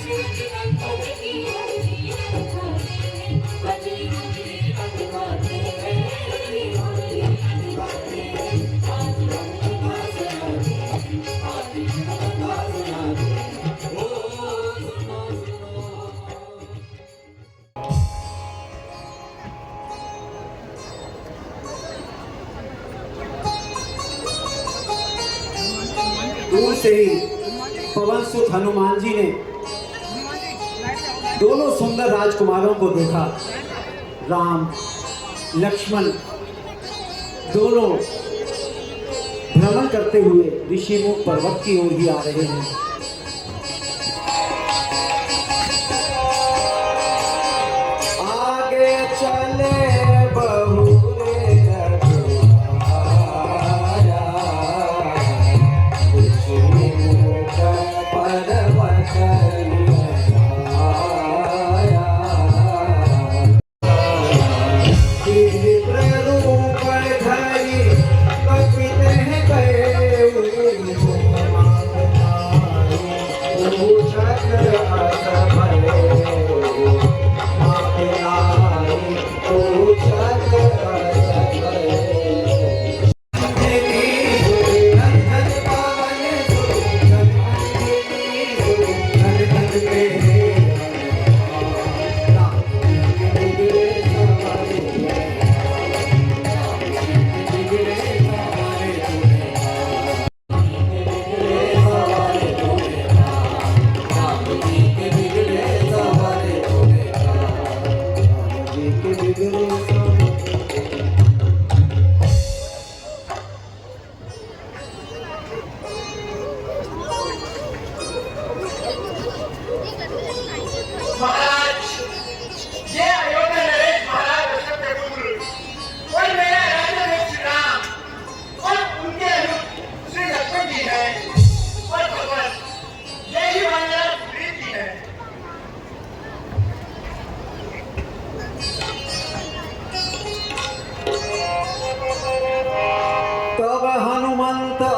दूर से ही पवन सुत हनुमान जी ने दोनों सुंदर राजकुमारों को देखा। राम लक्ष्मण दोनों भ्रमण करते हुए ऋषिमुख पर्वत की ओर ही आ रहे हैं। आगे चले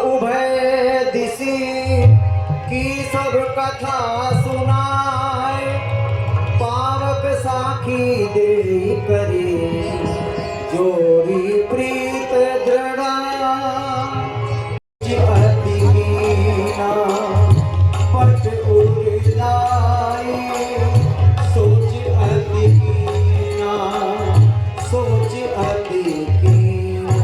उभय दिशि की सब कथा सुनाए। पावक साखी दे करी जोरी प्रीत दृढ़ा। अति कीना पट उड़ाई सोच अति कीना सोच अति कीना।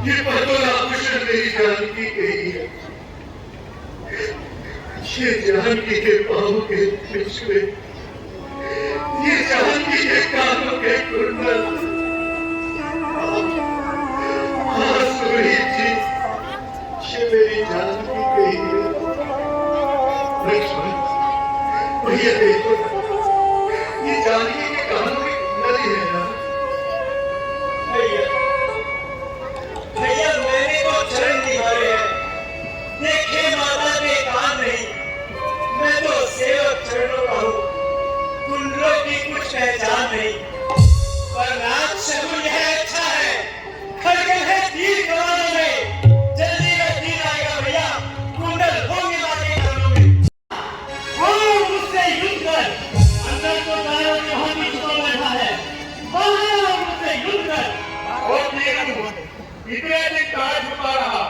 ये पटोला भूषण मेरी जानकी गई है। ये जानकी के पाँव के पिछले, ये जानकी के कानों के कुंडल। सुरहित जी, ये मेरी जानकी गई है। लक्ष्मण, भैया देखो, ये जानकी के कानों के कुंडल ही है ना। भैया मैंने तो चरण निहारे हैं, देखे माता के कान नहीं। मैं तो सेवक चरणों का हूँ, कुंडलों की कुछ पहचान नहीं। पर राज शगुन यह अच्छा है, खड़गल है तीर कमानों में। जल्दी का दिन आएगा भैया, कुंडल होंगे माते कानों में। वो मुझसे युद्ध कर, अंदर तो दारों में हाथी छुपा बैठा है। बाहर मुझसे युद्ध कर। इतने दिन कहाँ छुपा रहा?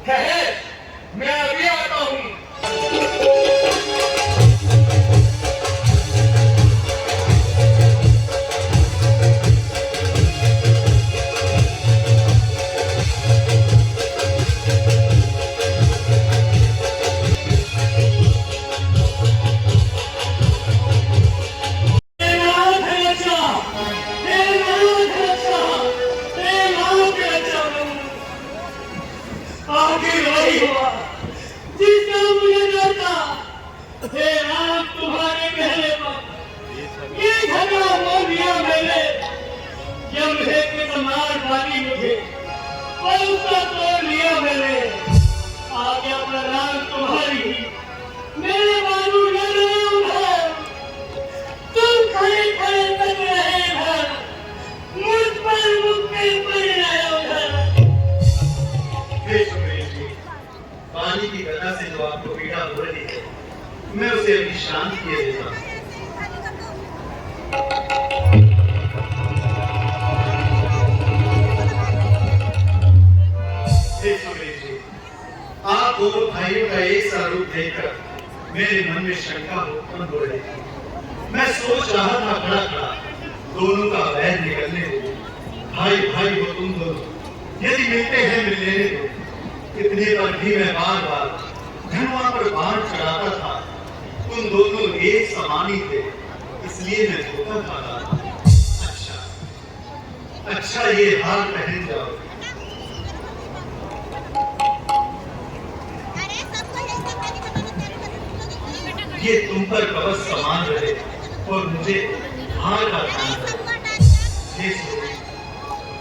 ठहर, मैं अभी आता हूँ। तुम्हारे कहने पर ये झगड़ा बोल दिया मैंने। जब एक मार डाली मुझे और उसका तोड़ लिया मैंने। आज्ञा प्रदान तुम्हारी, मेरे बाजू लग रहे उधर। तुम खड़े खड़े तक रहे इधर, मुझ पर मुक्के पड़ रहे उधर। मैं उसे अभी शांत किए देता हूं। हे सुग्रीव जी, आप दोनों भाइयों का एक सा रूप देखकर मेरे मन में शंका उत्पन्न हो रही थी। मैं सोच रहा था खड़ा खड़ा, दोनों का वैर निकलने दो। भाई भाई हो तुम दोनों, यदि मिलते हैं मिल लेने दो। इतने पर भी मैं बार बार धनुआ पर बाण चढ़ाता था। तुम दोनों एक समान ही थे, इसलिए मैं धोखा खाता था। अच्छा ये हाल पहन जाओ। ये तुम पर कवच समान रहे और मुझे हार का ध्यान रहे।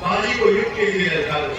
बाजी को युद्ध के लिए लगा लो।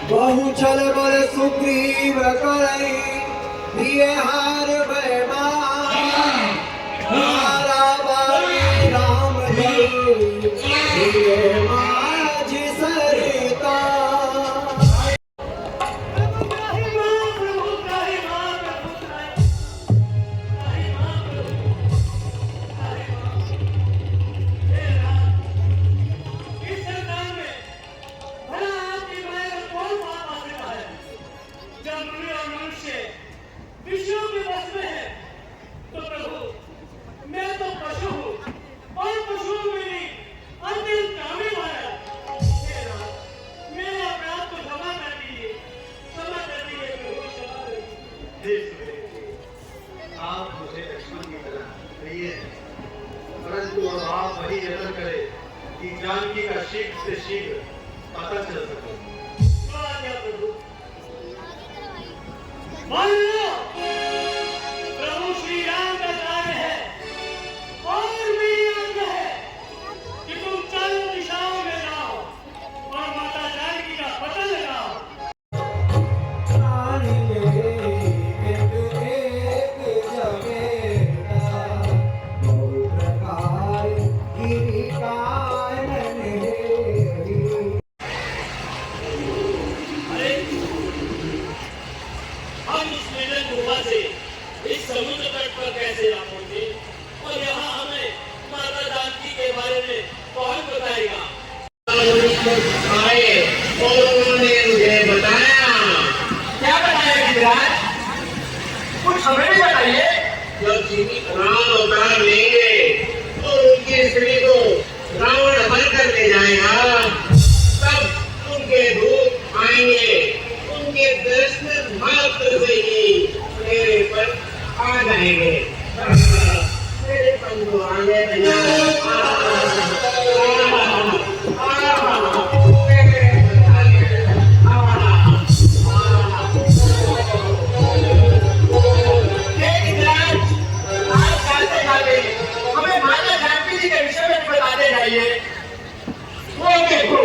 बहु छल बल सुग्रीव करई दिए हार भय मारा बारी राम जी दिए माझ सरिता। आप मुझे लक्ष्मण की तरह प्रिय हैं, परंतु अब आप वही यत्न करें कि जानकी का शीघ्र से शीघ्र पता चल सके। प्रभु श्री राम का कार्य है और मेरी आज्ञा है कि तुम चारों दिशाओं में जाओ और माता जानकी का पता लगाओ। इस समुद्र तट पर कैसे आ पहुंचे और यहाँ हमें माता जानकी के बारे में कौन बताएगा? आए और उन्होंने मुझे बताया। क्या बताया गिरिराज? कुछ हमें भी बताइए। जब राम अवतार लेंगे तो उनकी स्त्री को रावण हर कर ले जाएगा। तब उनके दूत आएंगे, उनके दर्शन मात्र से ही मेरे पर आ जाएंगे। मेरे बंधु आ गए। हमें माता जानकी जी के विषय में बताते जाइए। वो देखो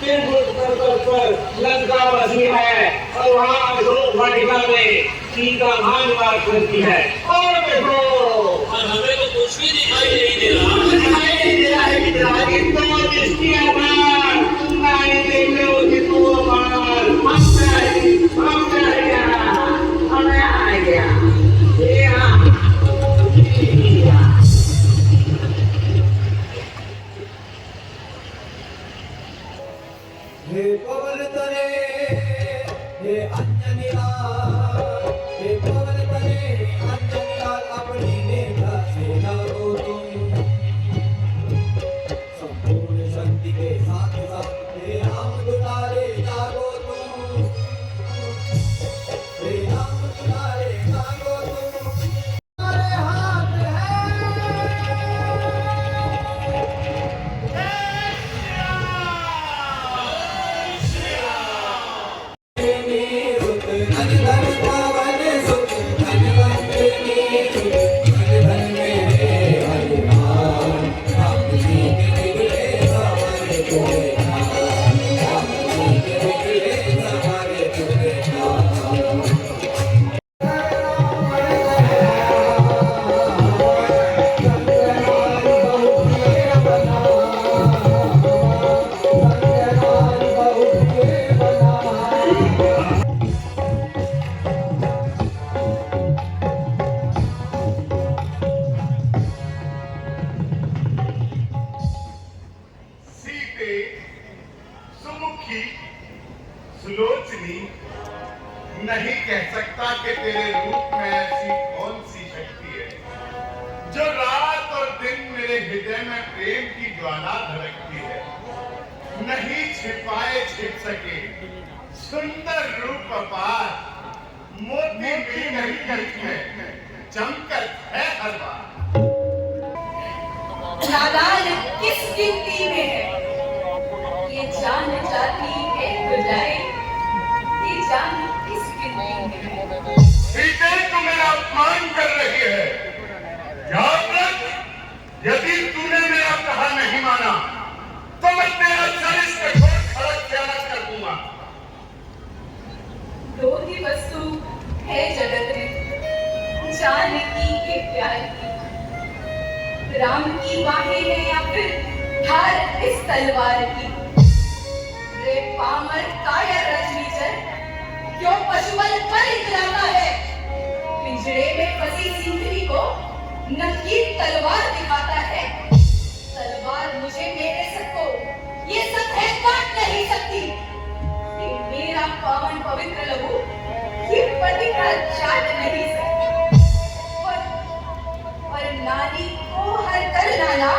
त्रिभुज पर्वत पर लंका बसी है और वहाँ अशोक वाटिका में सीता मानवास करती है। और देखो और हमें तो कुछ भी दिखाई नहीं दे रहा। तो दृष्टियाँ पार, तुम्हारी देख लो जितो पार, हम चाहिए, हमें आ गया। हे पवन तने हे अंजनी लाल, हे पवन तने अंजनी लाल अपनी हृदय में प्रेम की ज्वाला धड़कती है। नहीं छिपाए छिप सके सुंदर रूप अपार, मोती मिलकर में चमकत है हर बार। नादान किस गिनती में है, ये जान जाती है खुदाई, ये जान किस गिनती में है। सीते तू मेरा अपमान कर रही है, याद रख, यदि तूने मेरा कहा नहीं माना तो मैं तेरा चालीस कठोर खड़क त्याग कर दूंगा। दो ही वस्तु है जगत में, जानकी के प्यार की, राम की बाहें हैं या फिर धार इस तलवार की। रे पामर काया रजनीचर, क्यों पशुबल पर इतराता है, पिंजरे में फंसी सिंहनी को नकीब तलवार दिखाता है। तलवार मुझे मेरे सबको ये सब है काट नहीं सकती, ये मेरा पावन पवित्र लहू ये पतिका चाट नहीं सकती। पर नारी को हर कर लाना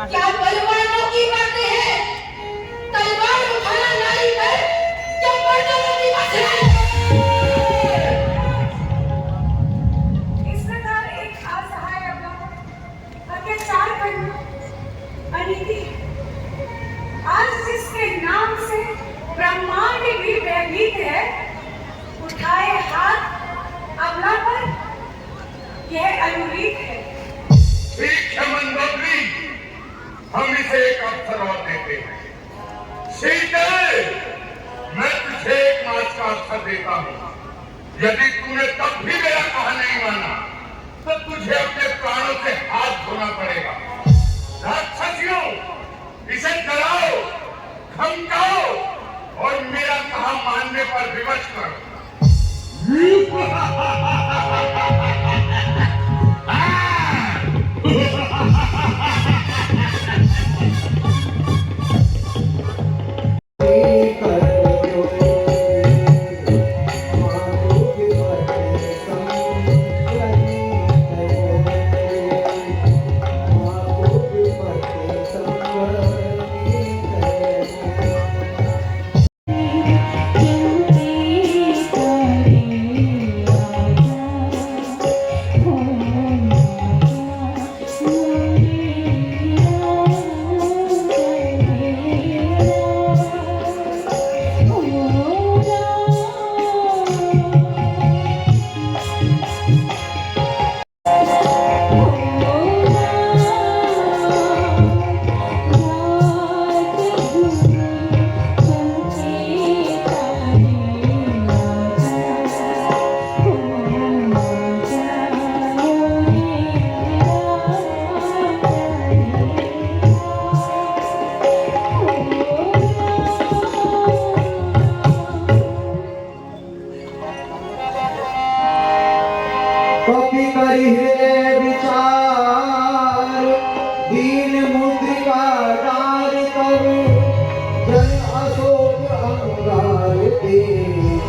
क्या बलवानों की बातें हैं, तलवार उठाना नारी पर क्या मर्दों की बातें हैं। इस प्रकार एक असहाय अत्याचार करना अनीति है। आज जिसके नाम से ब्रह्मांड भी भयभीत है, उठाए हाथ अबला पर यह अनुरीत है। ठीक है मंदोदरी, हम इसे एक अवसर और देते हैं। सीते, मैं तुझे एक मास का अवसर देता हूँ। यदि तूने तब भी मेरा कहा नहीं माना तो तुझे अपने प्राणों से हाथ धोना पड़ेगा। राक्षसियों, इसे डराओ, धमकाओ और मेरा कहा मानने पर विवश करो। कॉपी करी है विचार, दीन मुद्रिका डार कर, जन अशोक अंगार तेज,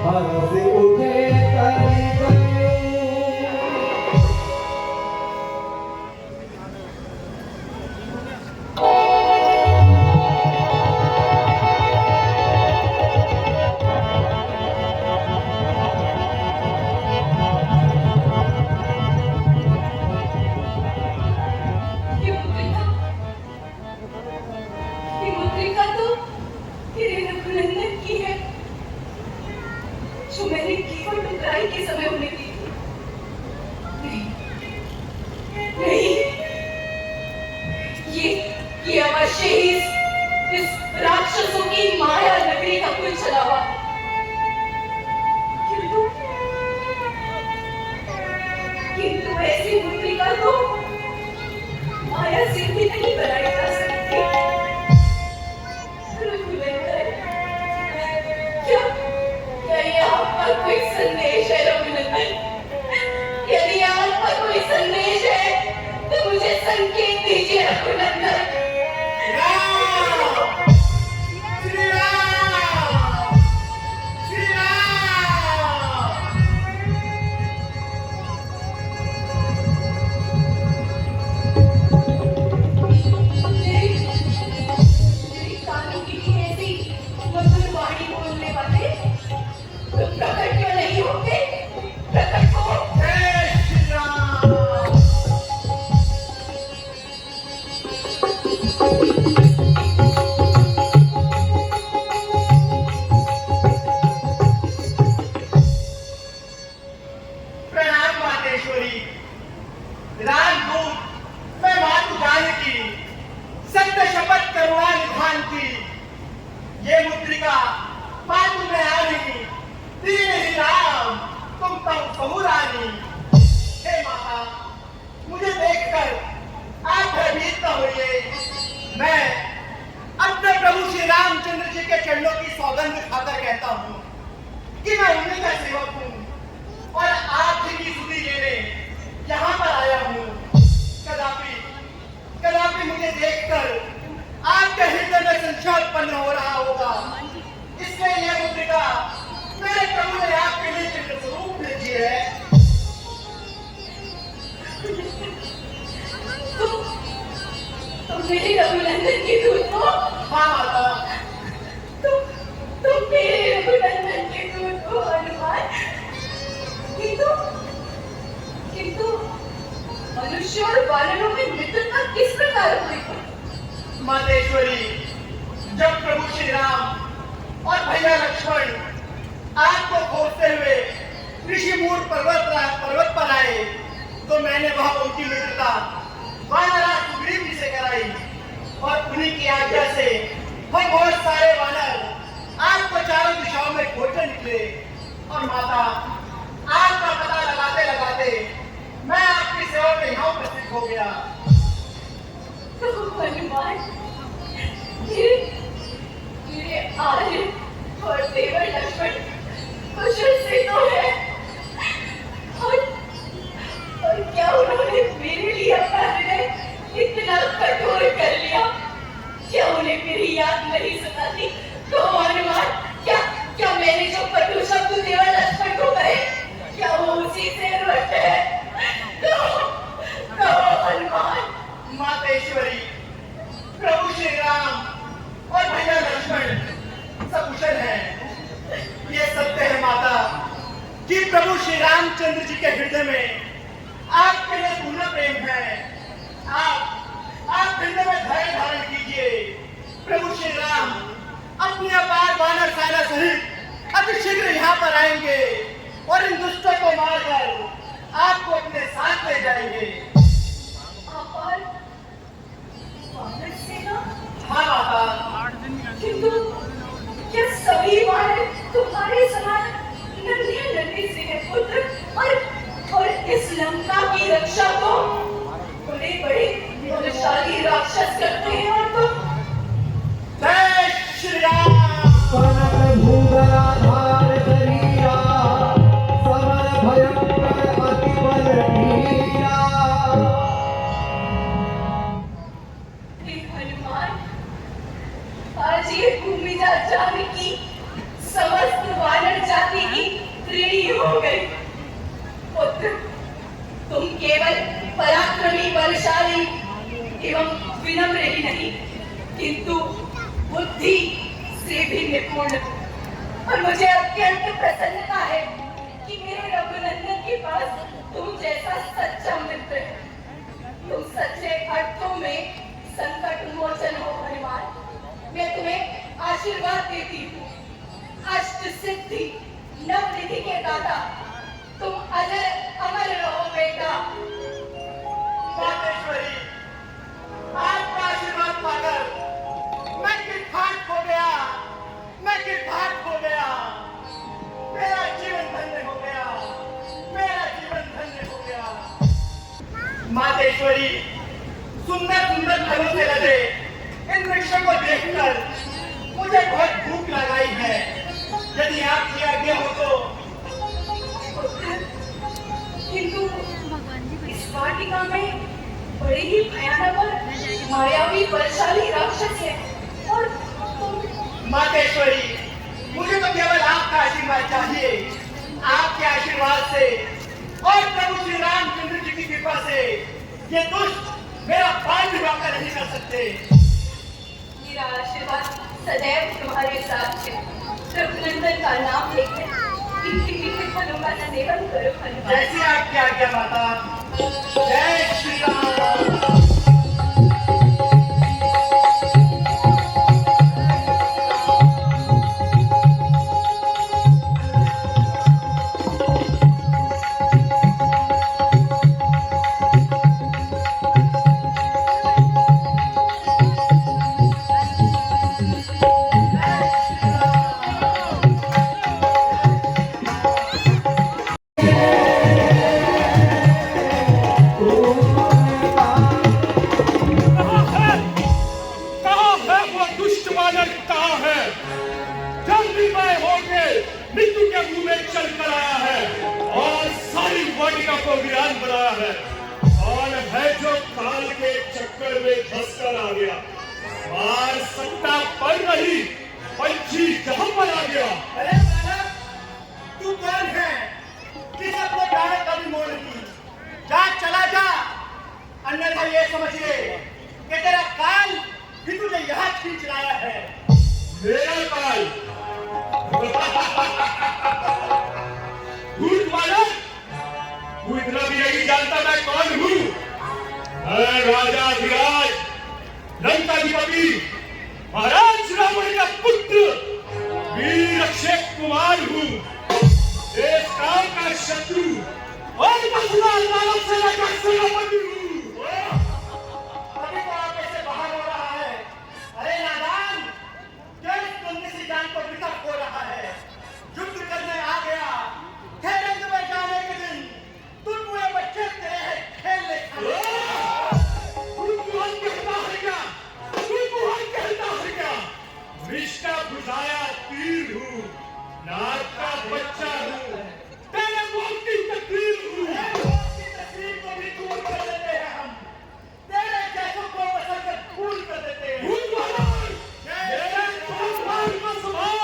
हर्ष उठे कर गए। ये मुद्रिका तो तेरे रघुनंदन की है, जो मैंने केवल टकराई के समय उन्हें दी थी। नहीं, नहीं, ये अवश्य ही इस राक्षसों की माया नगरी का कुल चलावा। किंतु ऐसी मुद्रिका तो माया से भी नहीं बनाई जा सकती। क्या यहाँ पर कोई संदेश है रघुनंदन? यदि यहाँ पर कोई संदेश है तो मुझे संकेत दीजिए रघुनंदन। दूत मैं मातु जानकी सत्य शपथ करुणा निधान की ये मुद्रिका मातु में आनी दीन ही राम तुम तम बहुरानी। हे माता मुझे देखकर आप भयभीत न होइए। मैं अपने प्रभु श्री रामचंद्र जी के चरणों की सौगंध खाकर कहता हूँ कि मैं उन्हीं का सेवक हूँ और आप जी की स्तुति लेने यहाँ पर आया हूँ। कदापि मुझे देखकर आपके हृदय में संशय उत्पन्न हो रहा होगा, इसलिए यह मुद्रिका मेरे प्रभु ने आपके लिए चित्र स्वरूप भेजी है। तुम मेरे रघुनंदन के दूत हो? हाँ माता, तुम मेरे रघुनंदन के दूत हो हनुमान। किंतु मनुष्य और वानरों में मित्रता किस प्रकार हुई? मातेश्वरी, जब प्रभु श्री राम और भैया लक्ष्मण आपको खोजते हुए ऋषिमूल पर्वत पर आए तो मैंने वहां उनकी मित्रता वानराज सुग्रीव जी से कराई और उन्हीं की आज्ञा से हम बहुत सारे वानर आपको चारों दिशाओं में खोजने निकले और माता आपका पता लगाते लगाते मैं आपकी सेवा में यहाँ उपस्थित हो गया। तो हनुमान मेरे आर्य और देवर लक्ष्मण कुशल से तो है और क्या उन्होंने मेरे लिए अपना हृदय इतना कठोर कर लिया? क्या उन्हें मेरी याद नहीं सताती? तो हनुमान क्या मैंने जो कटु शब्द देवर लक्ष्मण को कहे क्या वो उसी से रुष्ट है? तो हनुमान। मातेश्वरी, प्रभु श्री राम और भैया लक्ष्मण सब कुशल हैं। ये सत्य है माता कि प्रभु श्री रामचंद्र जी के हृदय में आपके लिए पूर्ण प्रेम है। आप हृदय में धैर्य धारण कीजिए। प्रभु श्री राम अपनी अपार वानर सेना सहित अति शीघ्र यहाँ पर आएंगे और इन दुष्टों को मारकर आपको अपने साथ ले जाएंगे। अपार वानर सेना? हाँ माता। किंतु क्या सभी वानर तुम्हारे समान नन्हे से है पुत्र? और इस लंका की रक्षा को बड़े बड़े बलशाली राक्षस करते हैं और तुम? जय श्री राम। हनुमान, आज ये भूमि जानकी समस्त वानर जाति की ऋणी हो गई। पुत्र, तुम केवल पराक्रमी बलशाली एवं विनम्र ही नहीं किंतु बुद्धि से भी निपुण और मुझे अत्यंत प्रसन्नता है कि मेरे रघुनंदन के पास तुम जैसा सच्चा मित्र है। तुम सच्चे अर्थों में संकट मोचन हो हनुमान। मैं तुम्हें आशीर्वाद देती हूँ। अष्ट सिद्धि नवनिधि के दाता तुम अजर अमर रहो बेटा। मातेश्वरी, आपका आशीर्वाद पाकर मैं किरघाट हो गया। मेरा जीवन धन्य हो गया। मातेश्वरी, सुंदर सुंदर फलों से लदे इन वृक्षों को देखकर मुझे बहुत भूख लगाई है। यदि आपकी आज्ञा हो तो। किंतु इस वाटिका में बड़े ही भयानक और मायावी बलशाली राक्षस है और मातेश्वरी, मुझे तो केवल आपका आशीर्वाद चाहिए। आपके आशीर्वाद से और प्रभु श्री रामचंद्र जी की कृपा से ये दुष्ट मेरा प्राण भी वाका नहीं कर सकते। मेरा आशीर्वाद सदैव तुम्हारे साथ है। रघुनंदन का नाम लेकर इनके मीठे फलों का सेवन करो हनुमान। जैसी आपकी आज्ञा माता। जय श्री राम। कहाँ है वो दुष्ट वानर, कहाँ है? जल्दी मैं होके मृत्यु के मुंह में चल कर आया है और सारी वाटिका को वीरान बनाया है। और है जो काल के चक्कर में फंस कर आ गया, मार सकता पर नहीं, पंछी जहां पर आ गया। अरे बालक, तू कौन है? किस अपने प्राण कभी मोड़ की? जा, चला जा, अन्यथा ये समझिए कि तेरा काल भी तुझे यहाँ खींच लाया है। मेरा काल भूत वाला, तू इतना भी नहीं जानता मैं कौन हूँ। मैं राजा धीराज, लंकाधिपति, महाराज रावण का पुत्र, वीर अक्षय कुमार हूँ। इस काम का शत्रु और मथुरा दानव सेना का सेनापति हूँ। अभी तो आप ऐसे बाहर हो रहा है। अरे नादान, क्यों इस तुमने सी जान को वृथा हो रहा है? युद्ध करने आ गया, खेलने में जाने के दिन तुम पूरे बच्चे तेरे खेल ले रिश्ता बुझाया तीर हूँ, नाक का बच्चा हूँ, तेरे मौत की तकदीर हूँ। तस्वीर को भी दूर कर देते हैं हम, तेरे जैसों को बसर कर भूल कर देते हैं। भूल वालों, मेरे भगवान को संभाल।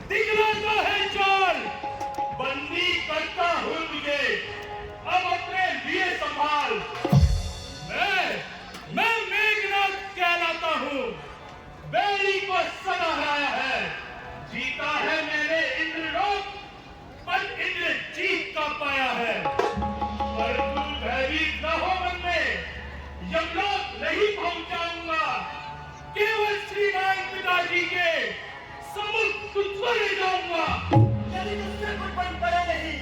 दिखलाता है चाल, बंदी करता हूँ तुझे, अब अपने लिए संभाल। मैं मेघनाथ कहलाता हूँ, बेड़ी को सदा हराया है, जीता है मैंने इंद्रलोक, पर इंद्र जीत का पाया है। पर तू भयभीत न हो मन में, यमलोक नहीं पहुंचाऊंगा, केवल श्रीमान पिताजी के समुख तुझको ले जाऊंगा। यदि तुझसे कुछ बन पड़े नहीं,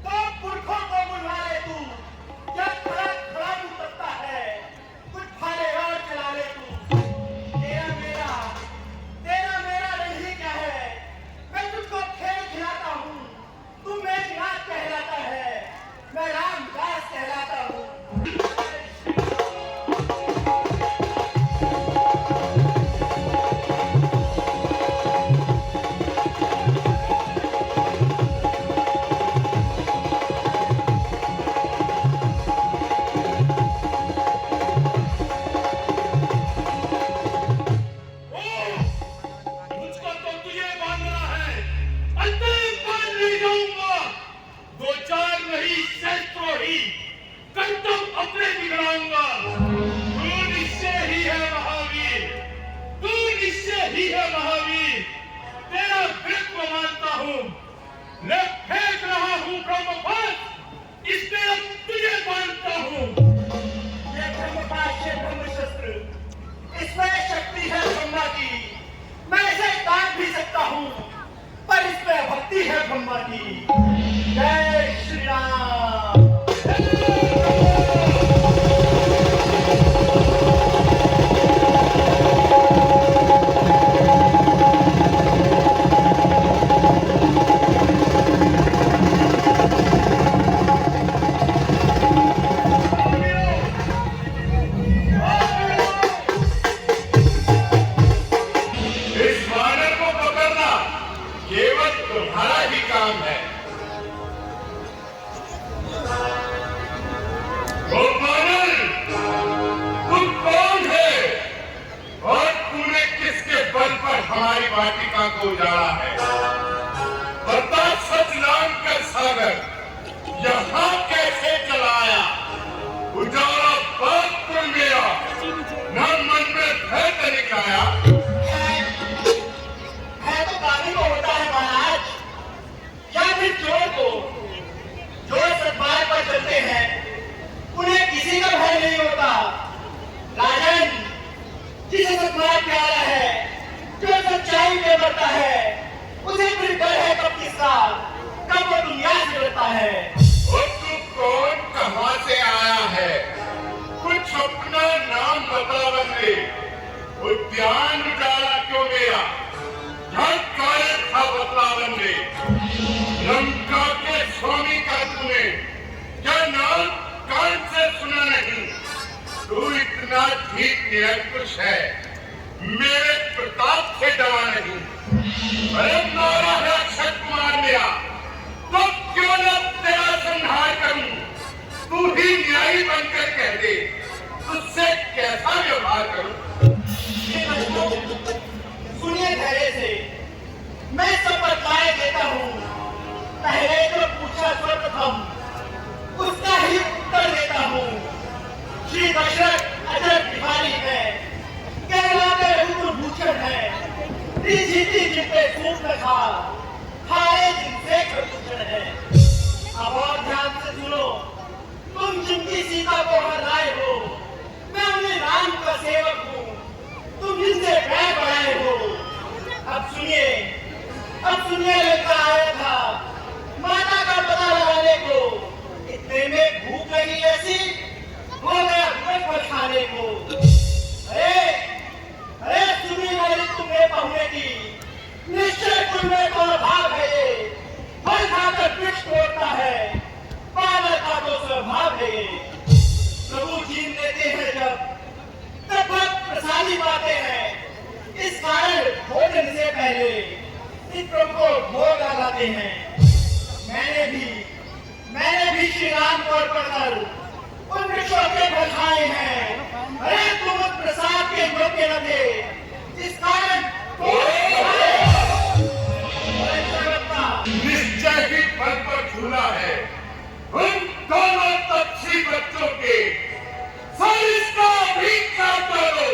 तो पुरखों को बुलवा ले तू। जब खड़ा खड़ा तू सकता है, कुछ फाले और चला ले तू। तेरा मेरा नहीं क्या है? मैं तुझको खेल खिलाता हूँ, तू मेघनाथ कहलाता है, मैं रामदास कहलाता हूँ। जय श्री राम। वाटिका को उजाड़ा है। बता सच नाम का सागर यहाँ कैसे चलाया? उजाड़ा बात कर गया, न मन में भय तनिक आया। भय तो काफी को होता है महाराज, या फिर चोर को। जो सद्मार्ग पर चलते हैं उन्हें किसी का भय नहीं होता। राजन, जिसे सद्मार्ग प्यारा है, जो सच्चाई में बढ़ता है, उसे निरंकुश है, मेरे प्रताप से डरा नहीं। अरे नारा है अक्षय कुमार मेरा, तो क्यों न तेरा संहार करूं? तू ही न्यायी बनकर कह दे, तुझसे कैसा व्यवहार करूं? सुनिए धैर्य से, मैं सब बतलाए देता हूँ। पहले जो पूछा सर्वप्रथम, उसका ही उत्तर देता हूँ। श्री दशरथ अजर बिहारी है, कहलाते हुकुम भूषण है, जीती जिनपे सूख रखा, हारे जिनसे प्रदूषण है। अब और ध्यान से सुनो, तुम जिनकी सीता को हराए हो, मैं उन्हें राम का सेवक हूँ, तुम जिनसे बैर बढ़ाए हो। अब सुनिए लड़का आया था माता का पता लगाने को, इतने में भूख लगी ऐसी हो गया भूख खाने को। अरे सुनी मैंने तुम्हें पहुने की, निश्चय कुल में कौन भाग है ये, फल खाकर वृक्ष तोड़ता है, पागल का तो स्वभाव है ये। प्रभु छीन लेते हैं जब, तब बहुत प्रसादी पाते हैं, इस कारण भोजन से पहले इस प्रभु को भोग लगाते हैं। मैंने भी श्री राम को अर्पण कर उन वृक्षों के फल खाए हैं। अरे तुम उस प्रसाद के योग्य न थे, इस कारण निश्चय ही फल पर झूला है उन दोनों तपस्वी बच्चों के। इसका भी काट दो,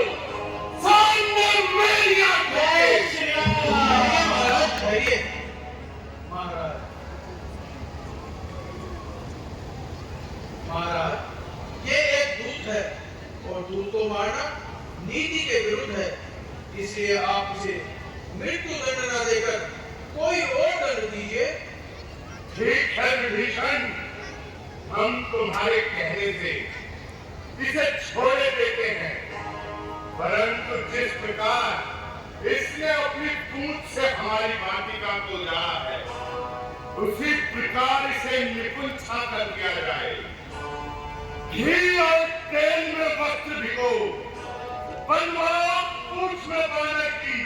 सामने मेरी आंखों के। महाराज, ये एक दूत है और दूत को मारना नीति के विरुद्ध है, इसलिए आप इसे मृत्यु दंड न देकर कोई और दंड दीजिए। ठीक है विभीषण, हम तुम्हारे कहने से इसे छोड़े देते हैं, परंतु जिस प्रकार इसने अपनी पूंछ से हमारी वाटिका को जड़ा है, उसी प्रकार इसे निपुण छा कर दिया जाए। घी और तेल में वस्त्र भिगो, बनवाओ पूंछ में बांधने की,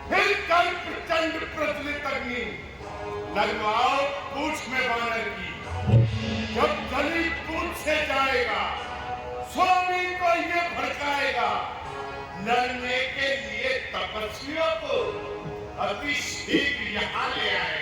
फिर कर प्रचंड प्रज्वलित अग्नि लगवाओ पूंछ में बांधने की। जब जली पूंछ से जाएगा, स्वामी को ये भड़काएगा, लड़ने के लिए तपस्वियों को अति शीघ्र यहाँ ले आएगा।